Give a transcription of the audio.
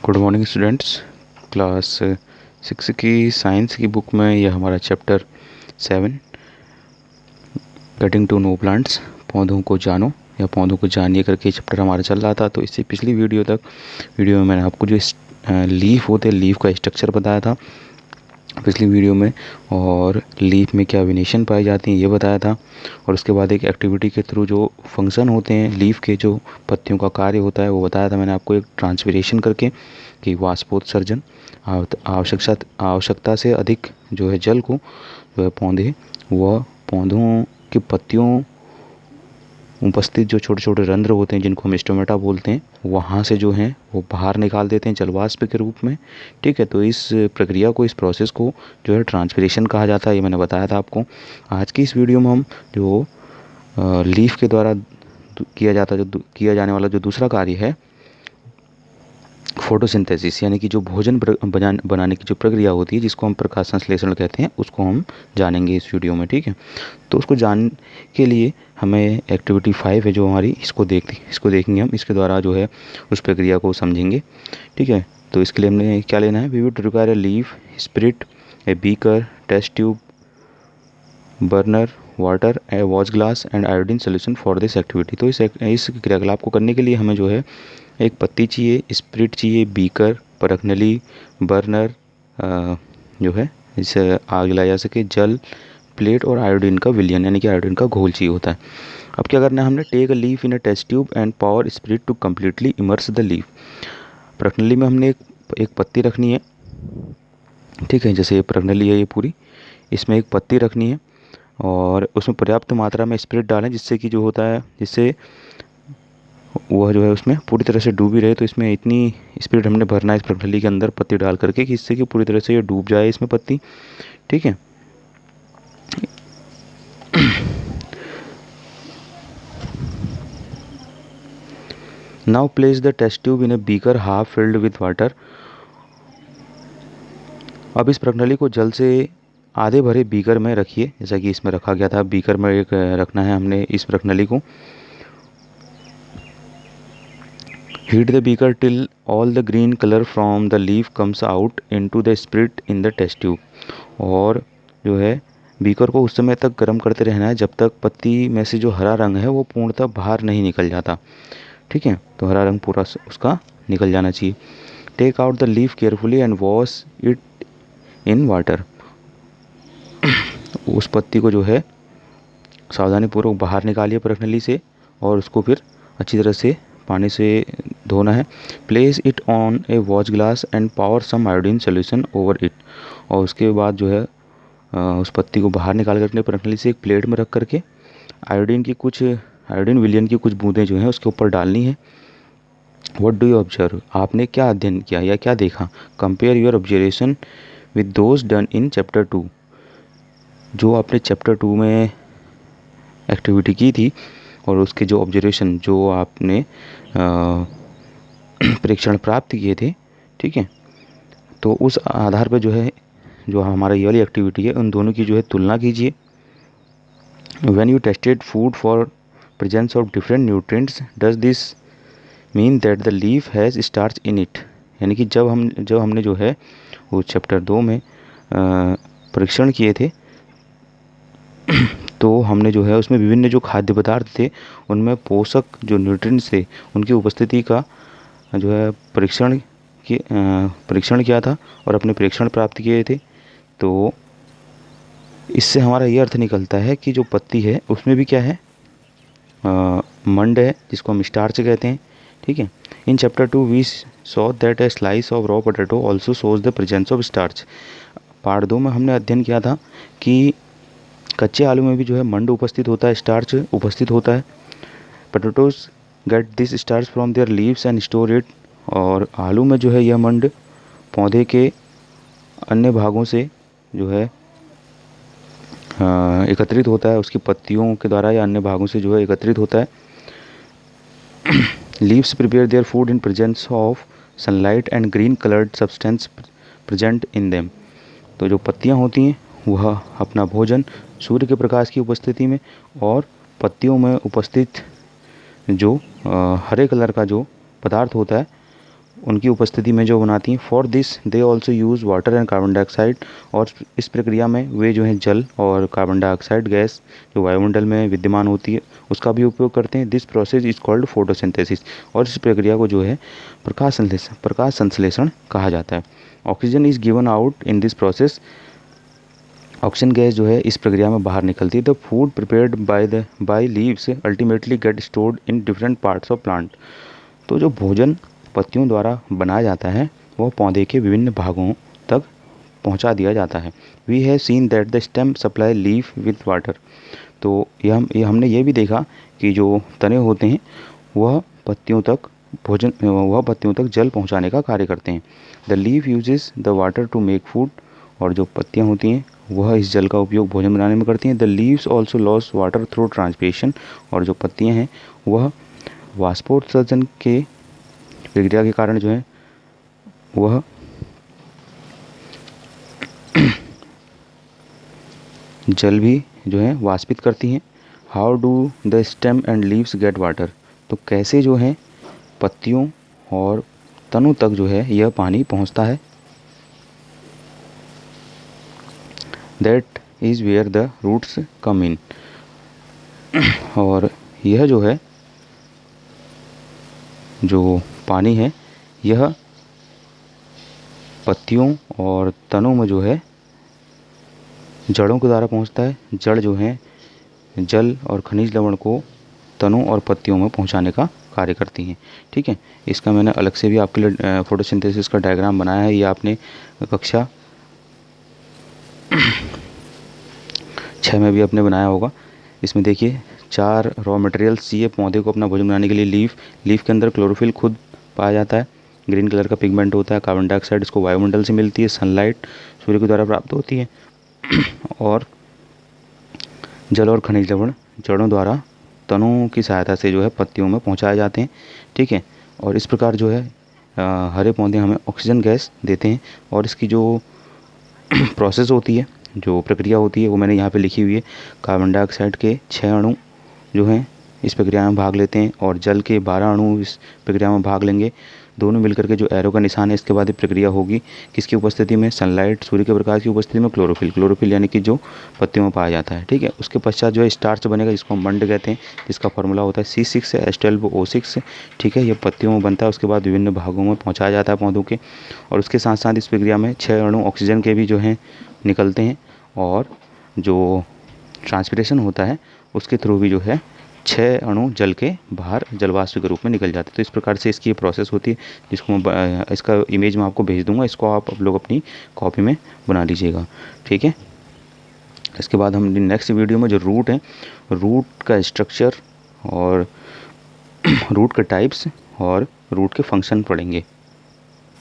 Good morning students. Class 6 की science की book में यह हमारा chapter 7 getting to know plants, पौधों को जानो या पौधों को जानिए करके चैप्टर हमारा चल रहा था। तो इससे पिछली वीडियो में मैंने आपको जो लीफ होते हैं, लीफ का स्ट्रक्चर बताया था पिछली वीडियो में, और लीफ में क्या वेनेशन पाई जाती हैं ये बताया था। और उसके बाद एक एक्टिविटी के थ्रू जो फंक्शन होते हैं लीफ के, जो पत्तियों का कार्य होता है वो बताया था मैंने आपको, एक ट्रांसपिरेशन करके कि वाष्पोत्सर्जन, आवश्यकता से अधिक जो है जल को जो है पौधों की पत्तियों उपस्थित जो छोटे छोटे रंध्र होते हैं जिनको हम स्टोमेटा बोलते हैं, वहाँ से जो है वो बाहर निकाल देते हैं जलवाष्प के रूप में। ठीक है, तो इस प्रक्रिया को, इस प्रोसेस को जो है ट्रांसपिरेशन कहा जाता है, ये मैंने बताया था आपको। आज की इस वीडियो में हम जो लीफ के द्वारा किया जाने वाला जो दूसरा कार्य है, फोटोसिंथेसिस, यानी कि जो भोजन बनाने की जो प्रक्रिया होती है जिसको हम प्रकाश संश्लेषण कहते हैं, उसको हम जानेंगे इस वीडियो में। ठीक है, तो उसको जानने के लिए हमें एक्टिविटी 5 है जो हमारी, इसको देखेंगे हम, इसके द्वारा जो है उस प्रक्रिया को समझेंगे। ठीक है, तो इसके लिए हमने क्या लेना है, we would require a leaf, spirit, a beaker, test tube, burner, water, a watch glass and iodine solution for this activity. तो इस क्रियाकलाप को करने के लिए हमें जो है एक पत्ती चाहिए, स्पिरिट चाहिए, बीकर, परखनली, बर्नर जो है जिससे आग जलाया जा सके, जल, प्लेट और आयोडीन का विलयन यानी कि आयोडीन का घोल चाहिए होता है। अब क्या करना है हमने, take a leaf in a test tube and pour spirit to completely immerse the leaf. परखनली में हमने एक पत्ती रखनी है। ठीक है, जैसे ये परखनली है ये पूरी, इसमें एक पत्ती रखनी है और उसमें पर्याप्त मात्रा में स्पिरिट डालें जिससे कि जो होता है, जिससे वह जो है उसमें पूरी तरह से डूबी रहे। तो इसमें इतनी स्पिरिट हमने भरना है इस परखनली के अंदर पत्ती डाल करके कि इससे कि पूरी तरह से ये डूब जाए इसमें पत्ती। ठीक है, now place the test tube in a beaker half filled with water. अब इस प्रणाली को जल से आधे भरे बीकर में रखिए, जैसा कि इसमें रखा गया था। बीकर में एक रखना है हमने इस प्रणाली को। Heat the beaker till all the green colour from the leaf comes out into the spirit in the test tube. और जो है बीकर को उस समय तक गर्म करते रहना है जब तक पत्ती में से जो हरा रंग है वो पूर्णतः बाहर नहीं निकल जाता। ठीक है, तो हरा रंग पूरा उसका निकल जाना चाहिए। Take out the leaf carefully and wash it in water. उस पत्ती को जो है सावधानीपूर्वक बाहर निकालिए परखनली से और उसको फिर अच्छी तरह से पानी से धोना है। Place it on a watch glass and pour some iodine solution over it. और उसके बाद जो है उस पत्ती को बाहर निकाल कर अपने परखनली से एक प्लेट में रख करके आयोडीन विलियन की कुछ बूंदें जो हैं उसके ऊपर डालनी है। व्हाट डू यू ऑब्जर्व, आपने क्या अध्ययन किया या क्या देखा। Compare your observation with those done in chapter 2। जो आपने चैप्टर 2 में एक्टिविटी की थी और उसके जो ऑब्जर्वेशन, जो आपने परीक्षण प्राप्त किए थे, ठीक है, तो उस आधार पर जो है जो हमारा ये वाली एक्टिविटी है उन दोनों की जो है तुलना कीजिए। When you tested food for presence of different nutrients does this mean that the leaf has starch in it. यानी कि जब हमने जो है वो चैप्टर 2 में परीक्षण किए थे तो हमने जो है उसमें विभिन्न जो खाद्य पदार्थ थे उनमें पोषक जो न्यूट्रिएंट्स थे उनकी उपस्थिति का जो है परीक्षण किया था और अपने परीक्षण प्राप्त किए थे। तो इससे हमारा ये अर्थ निकलता है कि जो पत्ती है उसमें भी क्या है, मंड है जिसको हम स्टार्च कहते हैं। ठीक है, in chapter 2 we saw that a slice of raw potato also shows the presence of starch. Part 2 में हमने अध्ययन किया था कि कच्चे आलू में भी जो है मंड उपस्थित होता है, स्टार्च उपस्थित होता है। Potatoes get this starch from there leaves and store it. और आलू में जो है यह मंड पौधे के अन्य भागों से जो है एकत्रित होता है, उसकी पत्तियों के द्वारा या अन्य भागों से जो है एकत्रित होता है। Leaves prepare their food in presence of sunlight and green coloured substance present in them. तो जो पत्तियां होती हैं वह अपना भोजन सूर्य के प्रकाश की उपस्थिति में और पत्तियों में उपस्थित जो हरे कलर का जो पदार्थ होता है उनकी उपस्थिति में जो बनाती हैं। For this they also use water and carbon dioxide, और इस प्रक्रिया में वे जो हैं जल और कार्बन डाइऑक्साइड गैस जो वायुमंडल में विद्यमान होती है उसका भी उपयोग करते हैं। This process is called photosynthesis, और इस प्रक्रिया को जो है प्रकाश संश्लेषण कहा जाता है। Oxygen is given out in this process, oxygen gas जो है इस प्रक्रिया में बाहर निकलती है। The food prepared by leaves ultimately get stored in different parts of plant. तो जो भोजन पत्तियों द्वारा बनाया जाता है वह पौधे के विभिन्न भागों तक पहुंचा दिया जाता है। We have seen that the stem supply leaf with water. तो हमने ये भी देखा कि जो तने होते हैं वह पत्तियों तक जल पहुंचाने का कार्य करते हैं। The leaf uses the water to make food, और जो पत्तियां होती हैं वह इस जल का उपयोग भोजन बनाने में करती हैं। The leaves also loss water through transpiration, और जो पत्तियां हैं वह वाष्पोत्सर्जन के प्रक्रिया के कारण जो है वह जल भी जो है वाष्पित करती हैं। How do the stem and leaves get water, तो कैसे जो है पत्तियों और तनों तक जो है यह पानी पहुंचता है। That is where the roots come in, और यह जो है जो पानी है यह पत्तियों और तनों में जो है जड़ों के द्वारा पहुंचता है। जड़ जो है जल और खनिज लवण को तनों और पत्तियों में पहुंचाने का कार्य करती हैं। ठीक है, इसका मैंने अलग से भी आपके लिए फोटोसिंथेसिस का डायग्राम बनाया है, ये आपने कक्षा 6 में भी आपने बनाया होगा। इसमें देखिए 4 रॉ मटेरियल्स चाहिए पौधे को अपना भोजन बनाने के लिए। लीफ के अंदर क्लोरोफिल खुद पाया जाता है, ग्रीन कलर का पिगमेंट होता है। कार्बन डाइऑक्साइड इसको वायुमंडल से मिलती है, सनलाइट सूर्य के द्वारा प्राप्त होती है, और जल और खनिज लवण जड़ों द्वारा तनों की सहायता से जो है पत्तियों में पहुंचाए जाते हैं। ठीक है, और इस प्रकार जो है हरे पौधे हमें ऑक्सीजन गैस देते हैं। और इसकी जो प्रोसेस होती है, जो प्रक्रिया होती है वो मैंने यहाँ पे लिखी हुई है। कार्बन डाइऑक्साइड के 6 अणु जो हैं इस प्रक्रिया में भाग लेते हैं, और जल के 12 अणु इस प्रक्रिया में भाग लेंगे। दोनों मिलकर के जो एरो का निशान है इसके बाद ये प्रक्रिया होगी किसकी उपस्थिति में, सनलाइट सूर्य के प्रकाश की उपस्थिति में क्लोरोफिल यानी कि जो पत्तियों में पाया जाता है। ठीक है, उसके पश्चात जो है स्टार्च बनेगा जिसको हम मंड कहते हैं, जिसका फार्मूला होता है C6H12O6। ठीक है, ये पत्तियों में बनता है, उसके बाद विभिन्न भागों में पहुँचाया जाता है पौधों के। और उसके साथ साथ इस प्रक्रिया में 6 अणु ऑक्सीजन के भी जो हैं निकलते हैं, और जो ट्रांसपिरेशन होता है उसके थ्रू भी जो है 6 अणु जल के बाहर जलवाष्प के रूप में निकल जाते हैं। तो इस प्रकार से इसकी ये प्रोसेस होती है, जिसको मैं इसका इमेज मैं आपको भेज दूंगा, इसको आप लोग अपनी कॉपी में बना लीजिएगा। ठीक है, इसके बाद हम नेक्स्ट वीडियो में जो रूट है, रूट का स्ट्रक्चर और रूट के टाइप्स और रूट के फंक्शन पढ़ेंगे।